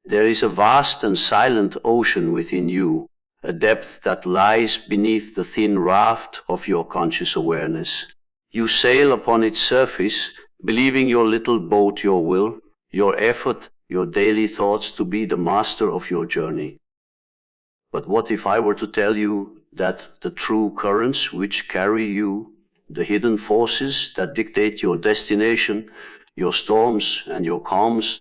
There is a vast and silent ocean within you, a depth that lies beneath the thin raft of your conscious awareness. You sail upon its surface, believing your little boat your will, your effort, your daily thoughts to be the master of your journey. But what if I were to tell you that the true currents which carry you, the hidden forces that dictate your destination, your storms and your calms,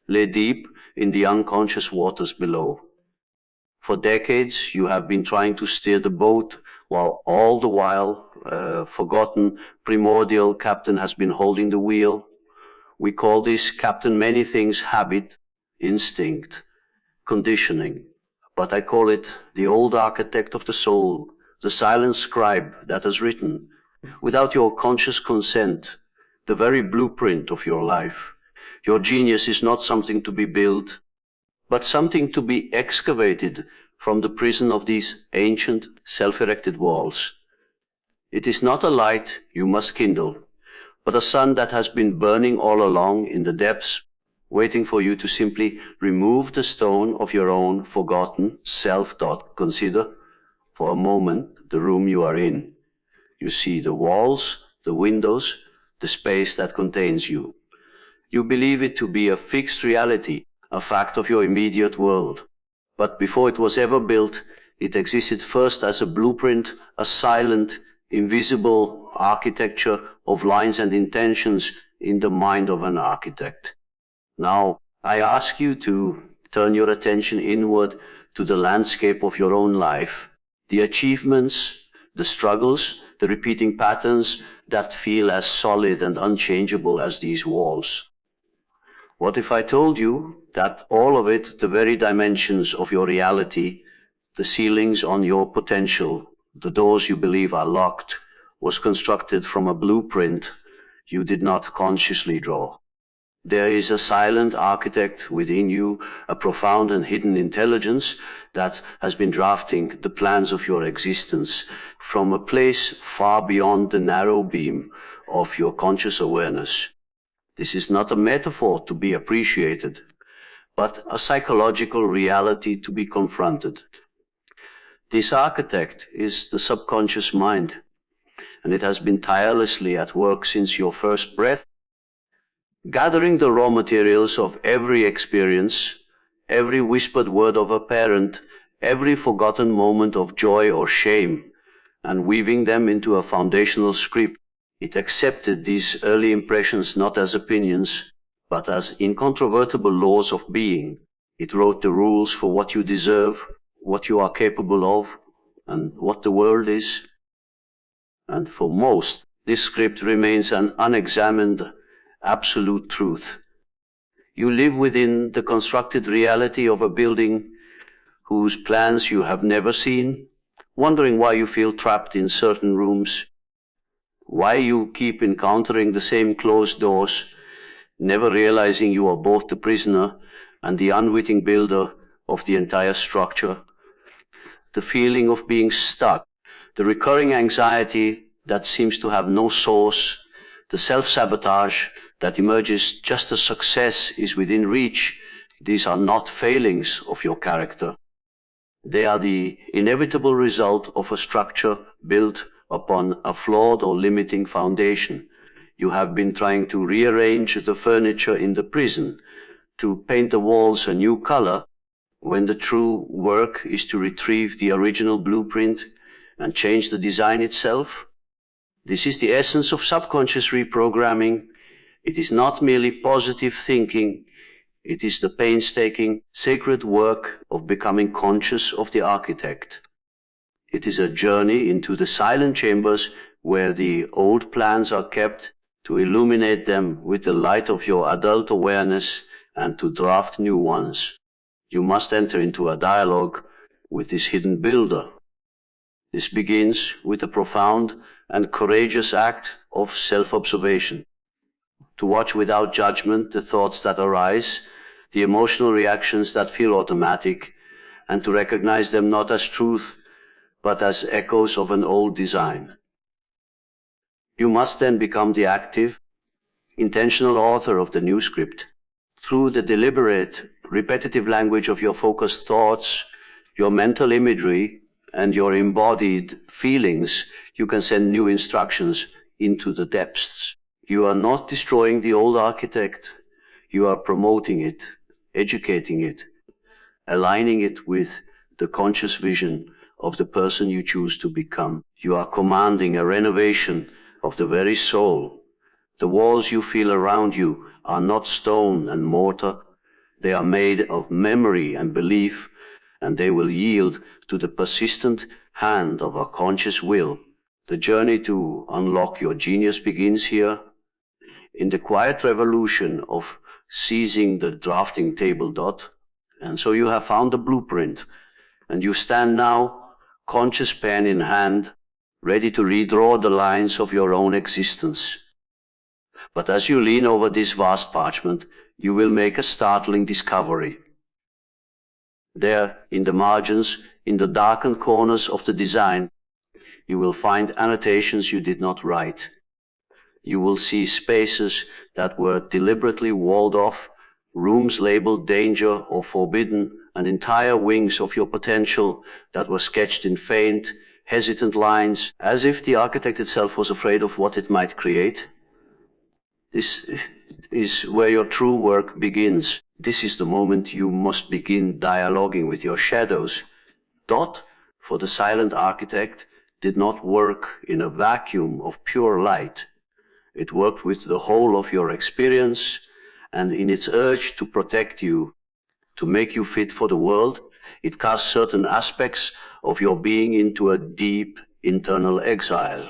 lay deep in the unconscious waters below? For decades you have been trying to steer the boat, while all the while a forgotten primordial captain has been holding the wheel. We call this captain many things: habit, instinct, conditioning. But I call it the old architect of the soul, the silent scribe that has written, without your conscious consent, the very blueprint of your life. Your genius is not something to be built, but something to be excavated from the prison of these ancient, self-erected walls. It is not a light you must kindle, but a sun that has been burning all along in the depths, waiting for you to simply remove the stone of your own forgotten self-thought. Consider for a moment the room you are in. You see the walls, the windows, the space that contains you. You believe it to be a fixed reality, a fact of your immediate world. But before it was ever built, it existed first as a blueprint, a silent, invisible architecture of lines and intentions in the mind of an architect. Now, I ask you to turn your attention inward to the landscape of your own life, the achievements, the struggles, the repeating patterns that feel as solid and unchangeable as these walls. What if I told you that all of it, the very dimensions of your reality, the ceilings on your potential, the doors you believe are locked, was constructed from a blueprint you did not consciously draw? There is a silent architect within you, a profound and hidden intelligence that has been drafting the plans of your existence from a place far beyond the narrow beam of your conscious awareness. This is not a metaphor to be appreciated, but a psychological reality to be confronted. This architect is the subconscious mind, and it has been tirelessly at work since your first breath, gathering the raw materials of every experience, every whispered word of a parent, every forgotten moment of joy or shame, and weaving them into a foundational script. It accepted these early impressions not as opinions, but as incontrovertible laws of being. It wrote the rules for what you deserve, what you are capable of, and what the world is. And for most, this script remains an unexamined, absolute truth. You live within the constructed reality of a building whose plans you have never seen, wondering why you feel trapped in certain rooms, why you keep encountering the same closed doors, never realizing you are both the prisoner and the unwitting builder of the entire structure. The feeling of being stuck, the recurring anxiety that seems to have no source, the self-sabotage that emerges just as success is within reach. These are not failings of your character. They are the inevitable result of a structure built upon a flawed or limiting foundation. You have been trying to rearrange the furniture in the prison, to paint the walls a new color, when the true work is to retrieve the original blueprint and change the design itself. This is the essence of subconscious reprogramming. It is not merely positive thinking. It is the painstaking, sacred work of becoming conscious of the architect. It is a journey into the silent chambers where the old plans are kept, to illuminate them with the light of your adult awareness and to draft new ones. You must enter into a dialogue with this hidden builder. This begins with a profound and courageous act of self-observation. To watch without judgment the thoughts that arise, the emotional reactions that feel automatic, and to recognize them not as truth, but as echoes of an old design. You must then become the active, intentional author of the new script. Through the deliberate repetitive language of your focused thoughts, your mental imagery, and your embodied feelings, you can send new instructions into the depths. You are not destroying the old architect. You are promoting it, educating it, aligning it with the conscious vision of the person you choose to become. You are commanding a renovation of the very soul. The walls you feel around you are not stone and mortar. They are made of memory and belief, and they will yield to the persistent hand of our conscious will. The journey to unlock your genius begins here, in the quiet revolution of seizing the drafting table dot. And so you have found the blueprint, and you stand now, conscious pen in hand, ready to redraw the lines of your own existence. But as you lean over this vast parchment, you will make a startling discovery. There, in the margins, in the darkened corners of the design, you will find annotations you did not write. You will see spaces that were deliberately walled off, rooms labeled danger or forbidden, and entire wings of your potential that were sketched in faint, hesitant lines, as if the architect itself was afraid of what it might create. This is where your true work begins. This is the moment you must begin dialoguing with your shadows. Dot, for the silent architect, did not work in a vacuum of pure light. It worked with the whole of your experience, and in its urge to protect you, to make you fit for the world, it cast certain aspects of your being into a deep internal exile.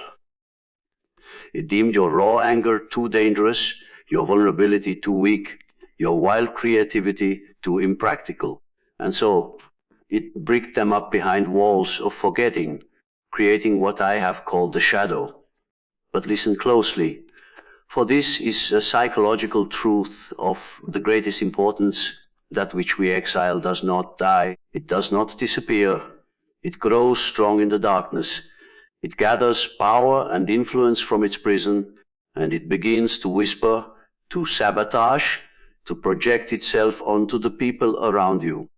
It deemed your raw anger too dangerous, your vulnerability too weak, your wild creativity too impractical. And so it bricked them up behind walls of forgetting, creating what I have called the shadow. But listen closely, for this is a psychological truth of the greatest importance. That which we exile does not die, it does not disappear, it grows strong in the darkness. It gathers power and influence from its prison, and it begins to whisper, to sabotage, to project itself onto the people around you.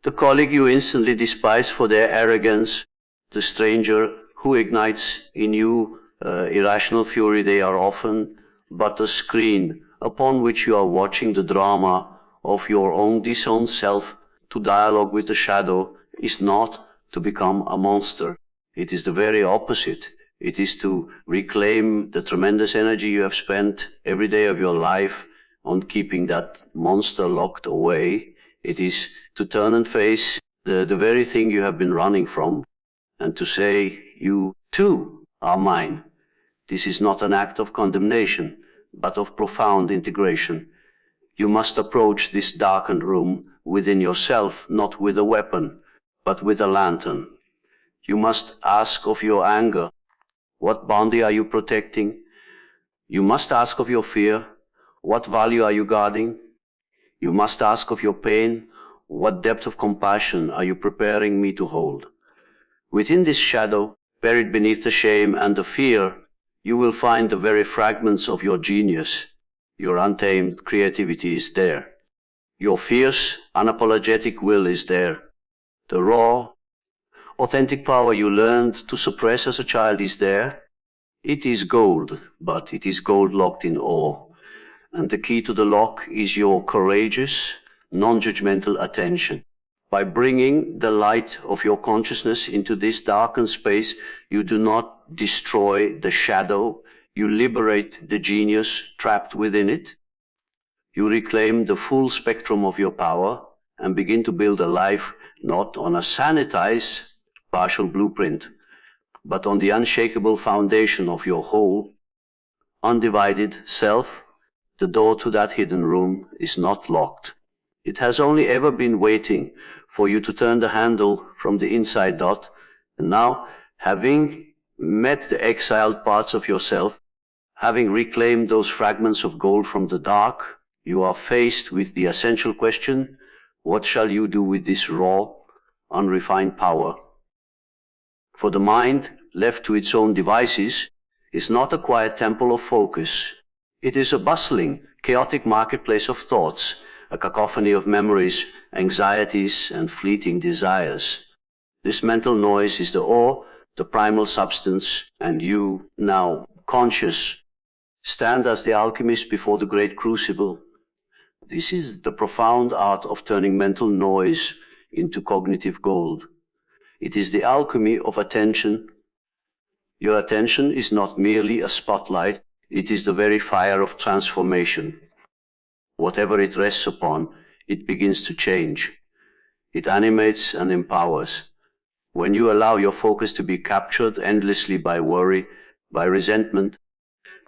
The colleague you instantly despise for their arrogance, the stranger who ignites in you irrational fury, they are often but a screen upon which you are watching the drama of your own disowned self. To dialogue with the shadow is not to become a monster. It is the very opposite. It is to reclaim the tremendous energy you have spent every day of your life on keeping that monster locked away. It is to turn and face the very thing you have been running from, and to say, you too are mine. This is not an act of condemnation, but of profound integration. You must approach this darkened room within yourself, not with a weapon, but with a lantern. You must ask of your anger, what boundary are you protecting? You must ask of your fear, what value are you guarding? You must ask of your pain, what depth of compassion are you preparing me to hold? Within this shadow, buried beneath the shame and the fear, you will find the very fragments of your genius. Your untamed creativity is there. Your fierce, unapologetic will is there. The raw, authentic power you learned to suppress as a child is there. It is gold, but it is gold locked in ore. And the key to the lock is your courageous, non-judgmental attention. By bringing the light of your consciousness into this darkened space, you do not destroy the shadow. You liberate the genius trapped within it. You reclaim the full spectrum of your power and begin to build a life not on a sanitized, partial blueprint, but on the unshakable foundation of your whole, undivided self. The door to that hidden room is not locked. It has only ever been waiting for you to turn the handle from the inside dot, and now, having met the exiled parts of yourself, having reclaimed those fragments of gold from the dark, you are faced with the essential question, what shall you do with this raw, unrefined power? For the mind, left to its own devices, is not a quiet temple of focus. It is a bustling, chaotic marketplace of thoughts, a cacophony of memories, anxieties, and fleeting desires. This mental noise is the ore, the primal substance, and you, now conscious, stand as the alchemist before the great crucible. This is the profound art of turning mental noise into cognitive gold. It is the alchemy of attention. Your attention is not merely a spotlight, it is the very fire of transformation. Whatever it rests upon, it begins to change. It animates and empowers. When you allow your focus to be captured endlessly by worry, by resentment,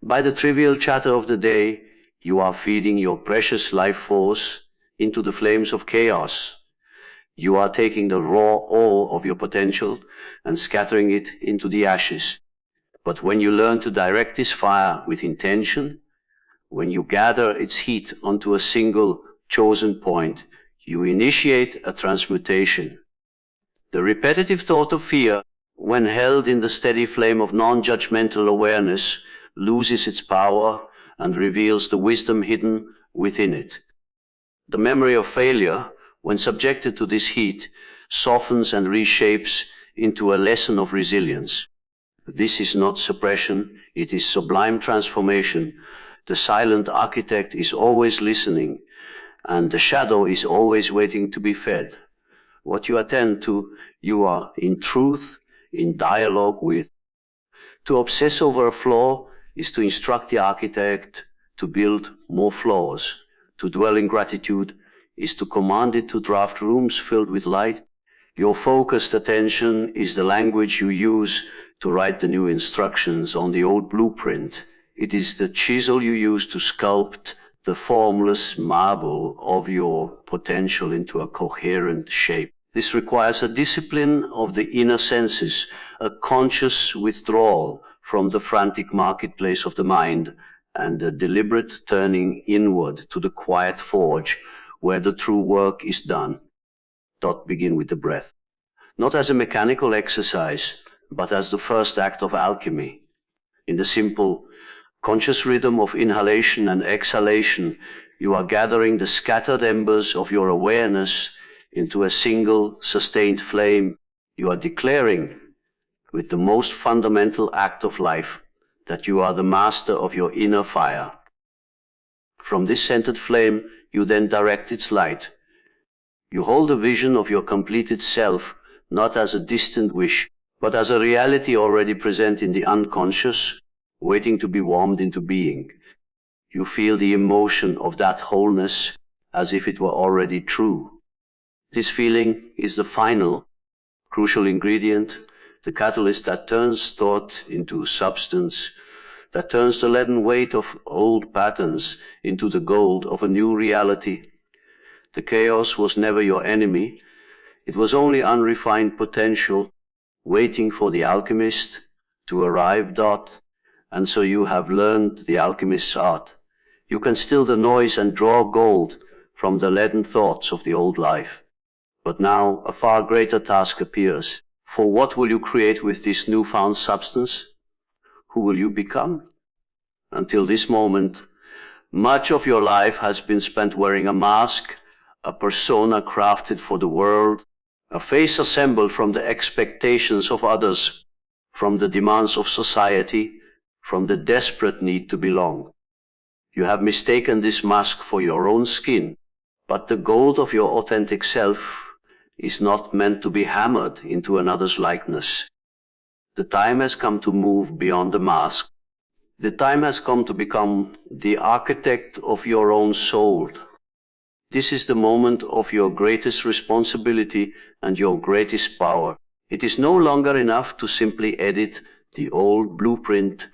by the trivial chatter of the day, you are feeding your precious life force into the flames of chaos. You are taking the raw ore of your potential and scattering it into the ashes. But when you learn to direct this fire with intention, when you gather its heat onto a single chosen point, you initiate a transmutation. The repetitive thought of fear, when held in the steady flame of non-judgmental awareness, loses its power and reveals the wisdom hidden within it. The memory of failure, when subjected to this heat, softens and reshapes into a lesson of resilience. This is not suppression, it is sublime transformation. The silent architect is always listening, and the shadow is always waiting to be fed. What you attend to, you are in truth, in dialogue with. To obsess over a flaw is to instruct the architect to build more flaws. To dwell in gratitude is to command it to draft rooms filled with light. Your focused attention is the language you use to write the new instructions on the old blueprint. It is the chisel you use to sculpt the formless marble of your potential into a coherent shape. This requires a discipline of the inner senses, a conscious withdrawal from the frantic marketplace of the mind, and a deliberate turning inward to the quiet forge where the true work is done. Begin with the breath. Not as a mechanical exercise, but as the first act of alchemy. In the simple, conscious rhythm of inhalation and exhalation, you are gathering the scattered embers of your awareness into a single, sustained flame. You are declaring, with the most fundamental act of life, that you are the master of your inner fire. From this centered flame, you then direct its light. You hold a vision of your completed self, not as a distant wish, but as a reality already present in the unconscious, waiting to be warmed into being. You feel the emotion of that wholeness as if it were already true. This feeling is the final, crucial ingredient, the catalyst that turns thought into substance, that turns the leaden weight of old patterns into the gold of a new reality. The chaos was never your enemy. It was only unrefined potential waiting for the alchemist to arrive. And so you have learned the alchemist's art. You can still the noise and draw gold from the leaden thoughts of the old life. But now a far greater task appears. For what will you create with this newfound substance? Who will you become? Until this moment, much of your life has been spent wearing a mask, a persona crafted for the world, a face assembled from the expectations of others, from the demands of society, from the desperate need to belong. You have mistaken this mask for your own skin, but the gold of your authentic self is not meant to be hammered into another's likeness. The time has come to move beyond the mask. The time has come to become the architect of your own soul. This is the moment of your greatest responsibility and your greatest power. It is no longer enough to simply edit the old blueprint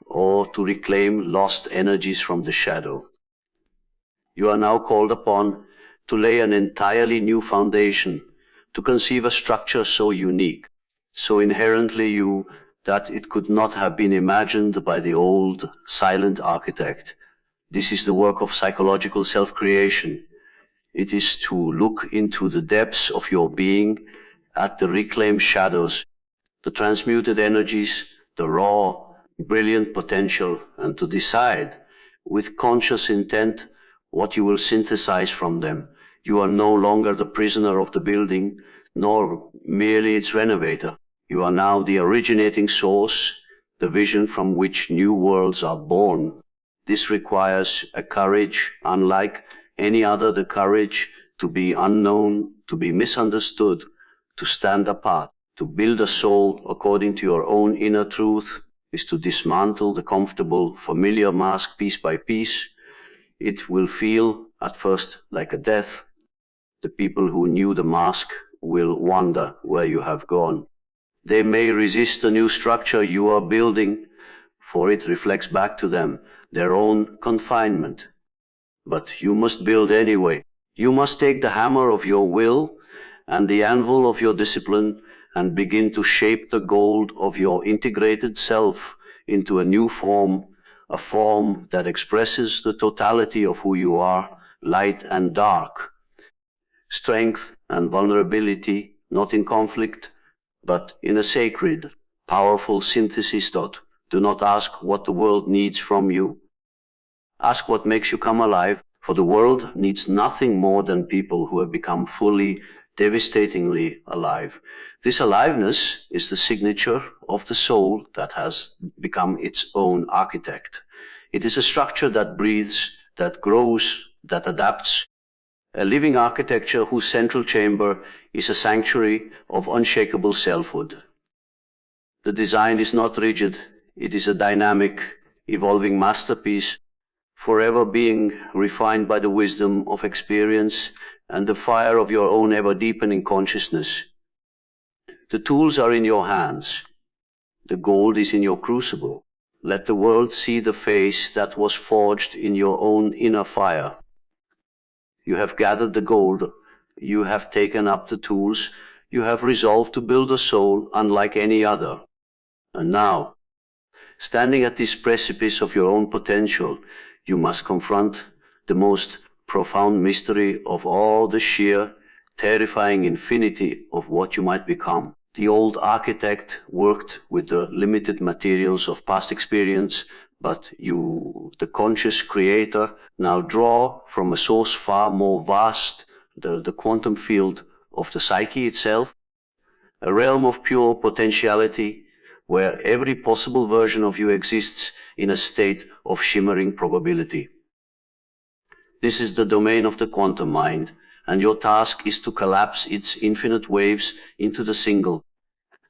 or to reclaim lost energies from the shadow. You are now called upon to lay an entirely new foundation, to conceive a structure so unique, so inherently you, that it could not have been imagined by the old, silent architect. This is the work of psychological self-creation. It is to look into the depths of your being, at the reclaimed shadows, the transmuted energies, the raw, brilliant potential, and to decide, with conscious intent, what you will synthesize from them. You are no longer the prisoner of the building, nor merely its renovator. You are now the originating source, the vision from which new worlds are born. This requires a courage unlike any other, the courage to be unknown, to be misunderstood, to stand apart. To build a soul according to your own inner truth is to dismantle the comfortable, familiar mask piece by piece. It will feel at first like a death. The people who knew the mask will wonder where you have gone. They may resist the new structure you are building, for it reflects back to them their own confinement. But you must build anyway. You must take the hammer of your will and the anvil of your discipline and begin to shape the gold of your integrated self into a new form, a form that expresses the totality of who you are, light and dark, strength and vulnerability, not in conflict, but in a sacred, powerful synthesis. Do not ask what the world needs from you. Ask what makes you come alive, for the world needs nothing more than people who have become fully, devastatingly alive. This aliveness is the signature of the soul that has become its own architect. It is a structure that breathes, that grows, that adapts, a living architecture whose central chamber is a sanctuary of unshakable selfhood. The design is not rigid, it is a dynamic, evolving masterpiece, forever being refined by the wisdom of experience and the fire of your own ever-deepening consciousness. The tools are in your hands. The gold is in your crucible. Let the world see the face that was forged in your own inner fire. You have gathered the gold. You have taken up the tools. You have resolved to build a soul unlike any other. And now, standing at this precipice of your own potential, you must confront the most profound mystery of all, the sheer, terrifying infinity of what you might become. The old architect worked with the limited materials of past experience, but you, the conscious creator, now draw from a source far more vast, the quantum field of the psyche itself, a realm of pure potentiality where every possible version of you exists in a state of shimmering probability. This is the domain of the quantum mind, and your task is to collapse its infinite waves into the single,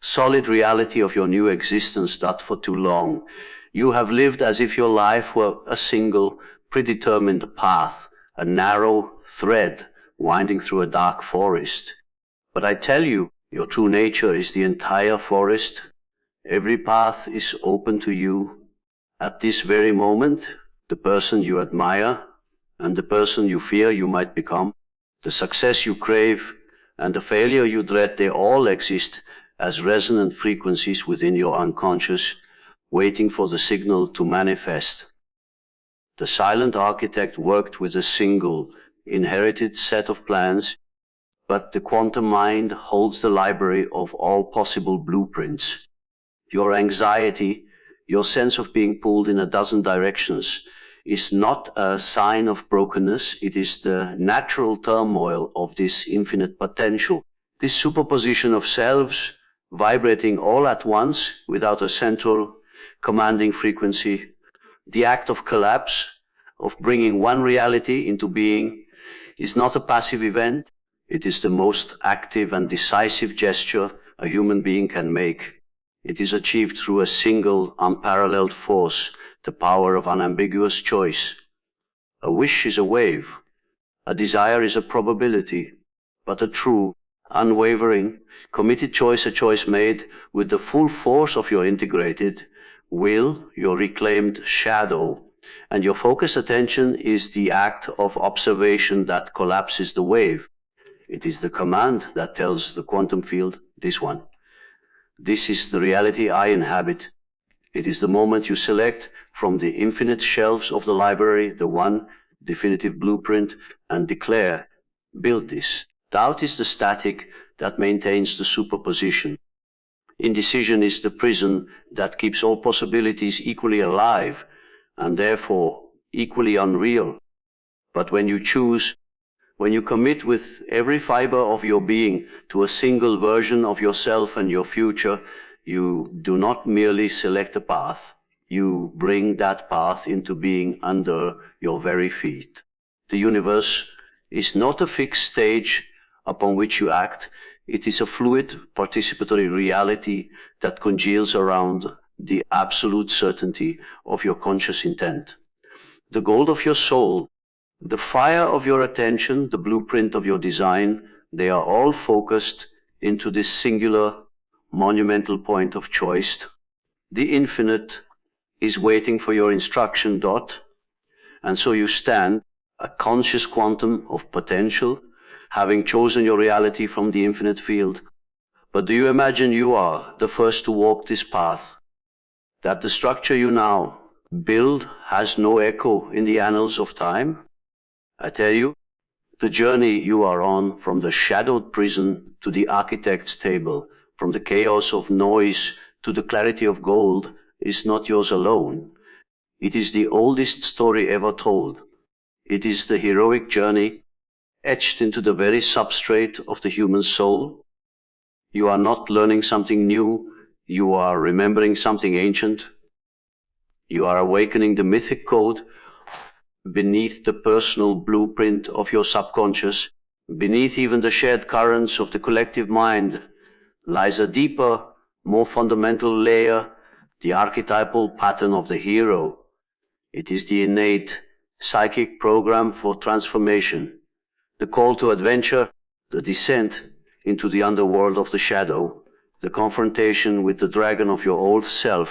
solid reality of your new existence that for too long you have lived as if your life were a single, predetermined path, a narrow thread winding through a dark forest. But I tell you, your true nature is the entire forest. Every path is open to you. At this very moment, the person you admire and the person you fear you might become, the success you crave and the failure you dread, they all exist as resonant frequencies within your unconscious, waiting for the signal to manifest. The silent architect worked with a single, inherited set of plans, but the quantum mind holds the library of all possible blueprints. Your anxiety, your sense of being pulled in a dozen directions, is not a sign of brokenness. It is the natural turmoil of this infinite potential, this superposition of selves vibrating all at once without a central commanding frequency. The act of collapse, of bringing one reality into being, is not a passive event. It is the most active and decisive gesture a human being can make. It is achieved through a single, unparalleled force, the power of unambiguous choice. A wish is a wave. A desire is a probability. But a true, unwavering, committed choice, a choice made with the full force of your integrated will, your reclaimed shadow, and your focused attention is the act of observation that collapses the wave. It is the command that tells the quantum field, this one. This is the reality I inhabit. It is the moment you select from the infinite shelves of the library the one definitive blueprint and declare, build this. Doubt is the static that maintains the superposition. Indecision is the prison that keeps all possibilities equally alive and therefore equally unreal. But when you choose, when you commit with every fiber of your being to a single version of yourself and your future, you do not merely select a path, you bring that path into being under your very feet. The universe is not a fixed stage upon which you act, it is a fluid, participatory reality that congeals around the absolute certainty of your conscious intent. The gold of your soul, the fire of your attention, the blueprint of your design, they are all focused into this singular, monumental point of choice. The infinite is waiting for your instruction dot, and so you stand, a conscious quantum of potential, having chosen your reality from the infinite field. But do you imagine you are the first to walk this path? That the structure you now build has no echo in the annals of time? I tell you, the journey you are on from the shadowed prison to the architect's table, from the chaos of noise to the clarity of gold, is not yours alone. It is the oldest story ever told. It is the heroic journey etched into the very substrate of the human soul. You are not learning something new, you are remembering something ancient. You are awakening the mythic code. Beneath the personal blueprint of your subconscious, beneath even the shared currents of the collective mind, lies a deeper, more fundamental layer, the archetypal pattern of the hero. It is the innate psychic program for transformation, the call to adventure, the descent into the underworld of the shadow, the confrontation with the dragon of your old self,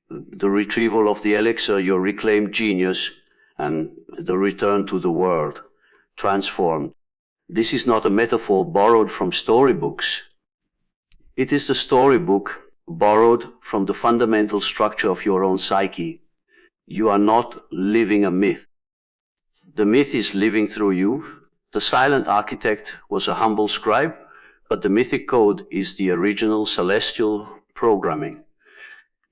the retrieval of the elixir, your reclaimed genius, and the return to the world, transformed. This is not a metaphor borrowed from storybooks. It is the storybook borrowed from the fundamental structure of your own psyche. You are not living a myth. The myth is living through you. The silent architect was a humble scribe, but the mythic code is the original celestial programming.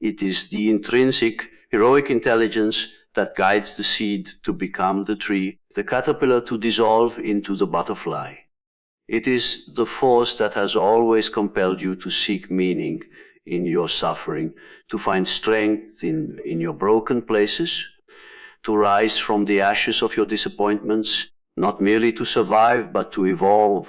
It is the intrinsic, heroic intelligence that guides the seed to become the tree, the caterpillar to dissolve into the butterfly. It is the force that has always compelled you to seek meaning in your suffering, to find strength in your broken places, to rise from the ashes of your disappointments, not merely to survive, but to evolve.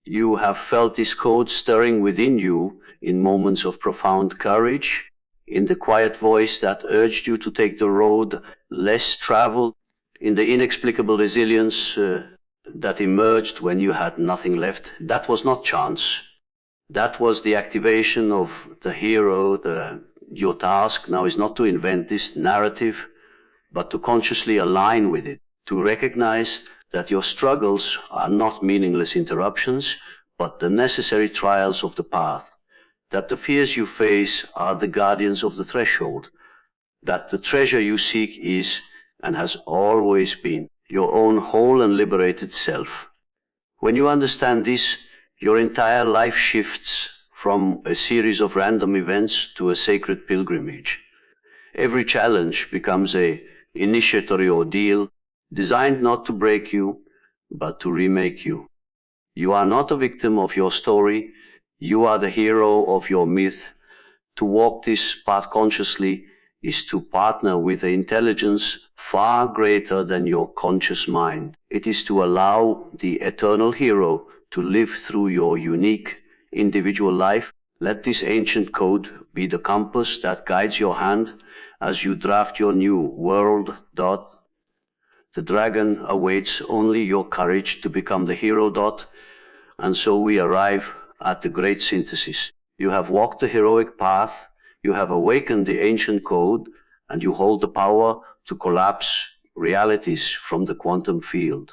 You have felt this code stirring within you in moments of profound courage, in the quiet voice that urged you to take the road less traveled, in the inexplicable resilience that emerged when you had nothing left. That was not chance. That was the activation of the hero. Your task now is not to invent this narrative, but to consciously align with it, to recognize that your struggles are not meaningless interruptions, but the necessary trials of the path, that the fears you face are the guardians of the threshold, that the treasure you seek is, and has always been, your own whole and liberated self. When you understand this, your entire life shifts from a series of random events to a sacred pilgrimage. Every challenge becomes an initiatory ordeal, designed not to break you, but to remake you. You are not a victim of your story, you are the hero of your myth. To walk this path consciously is to partner with an intelligence far greater than your conscious mind. It is to allow the eternal hero to live through your unique individual life. Let this ancient code be the compass that guides your hand as you draft your new world dot. The dragon awaits only your courage to become the hero dot, and so we arrive at the great synthesis. You have walked the heroic path, you have awakened the ancient code, and you hold the power to collapse realities from the quantum field.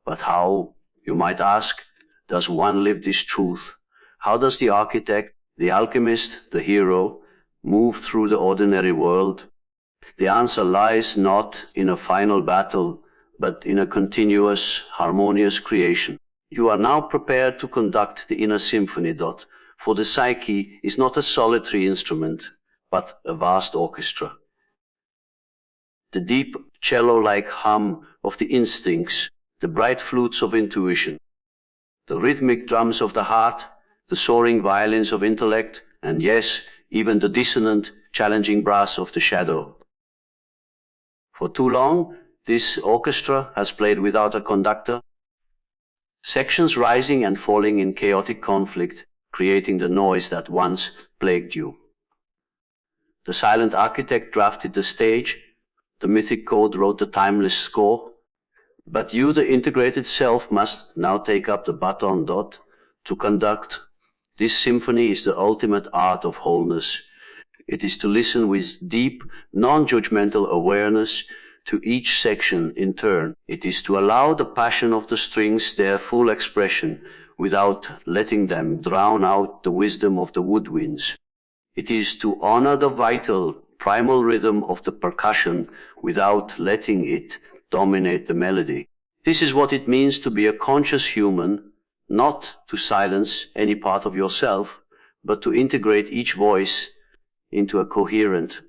But how, you might ask, does one live this truth? How does the architect, the alchemist, the hero, move through the ordinary world? The answer lies not in a final battle, but in a continuous, harmonious creation. You are now prepared to conduct the inner symphony dot, for the psyche is not a solitary instrument, but a vast orchestra. The deep cello-like hum of the instincts, the bright flutes of intuition, the rhythmic drums of the heart, the soaring violins of intellect, and yes, even the dissonant, challenging brass of the shadow. For too long, this orchestra has played without a conductor, sections rising and falling in chaotic conflict, creating the noise that once plagued you. The silent architect drafted the stage, the mythic code wrote the timeless score, but you, the integrated self, must now take up the baton to conduct. This symphony is the ultimate art of wholeness. It is to listen with deep, non-judgmental awareness to each section in turn. It is to allow the passion of the strings their full expression without letting them drown out the wisdom of the woodwinds. It is to honor the vital, primal rhythm of the percussion without letting it dominate the melody. This is what it means to be a conscious human, not to silence any part of yourself, but to integrate each voice into a coherent,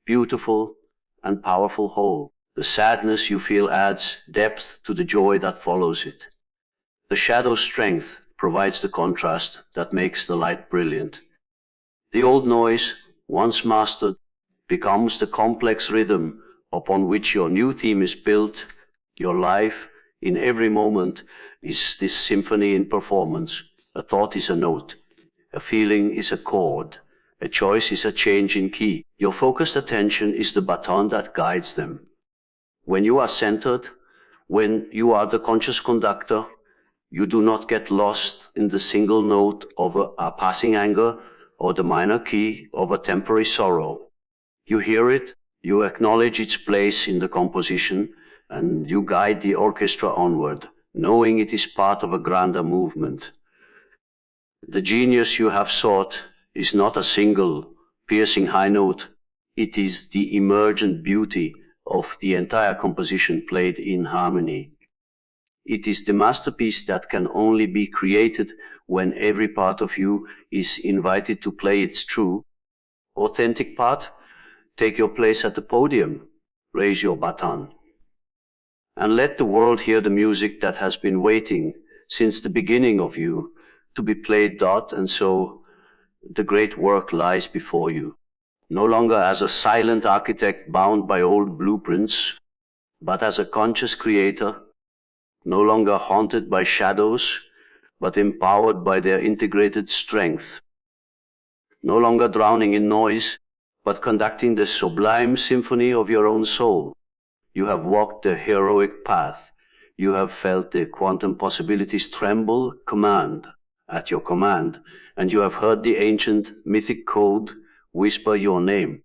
beautiful, and powerful whole. The sadness you feel adds depth to the joy that follows it. The shadow's strength provides the contrast that makes the light brilliant. The old noise, once mastered, becomes the complex rhythm upon which your new theme is built. Your life, in every moment, is this symphony in performance. A thought is a note, a feeling is a chord, a choice is a change in key. Your focused attention is the baton that guides them. When you are centered, when you are the conscious conductor, you do not get lost in the single note of a passing anger or the minor key of a temporary sorrow. You hear it, you acknowledge its place in the composition, and you guide the orchestra onward, knowing it is part of a grander movement. The genius you have sought is not a single, piercing high note. It is the emergent beauty of the entire composition played in harmony. It is the masterpiece that can only be created when every part of you is invited to play its true, authentic part. Take your place at the podium, raise your baton, and let the world hear the music that has been waiting since the beginning of you to be played. And so the great work lies before you, no longer as a silent architect bound by old blueprints, but as a conscious creator, no longer haunted by shadows, but empowered by their integrated strength, no longer drowning in noise, but conducting the sublime symphony of your own soul. You have walked the heroic path. You have felt the quantum possibilities tremble at your command, and you have heard the ancient mythic code whisper your name.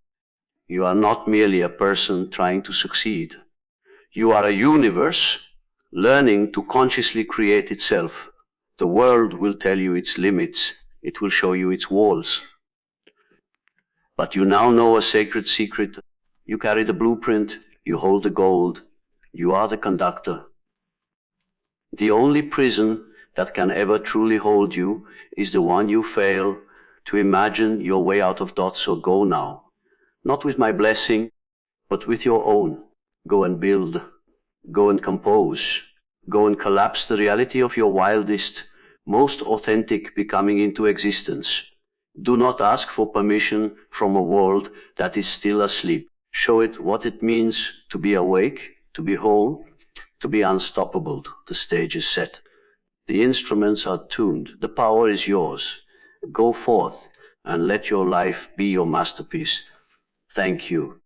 You are not merely a person trying to succeed. You are a universe learning to consciously create itself. The world will tell you its limits. It will show you its walls. But you now know a sacred secret. You carry the blueprint. You hold the gold. You are the conductor. The only prison that can ever truly hold you is the one you fail to imagine your way out of. So go now. Not with my blessing, but with your own. Go and build. Go and compose. Go and collapse the reality of your wildest, most authentic becoming into existence. Do not ask for permission from a world that is still asleep. Show it what it means to be awake, to be whole, to be unstoppable. The stage is set. The instruments are tuned. The power is yours. Go forth and let your life be your masterpiece. Thank you.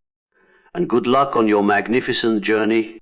And good luck on your magnificent journey.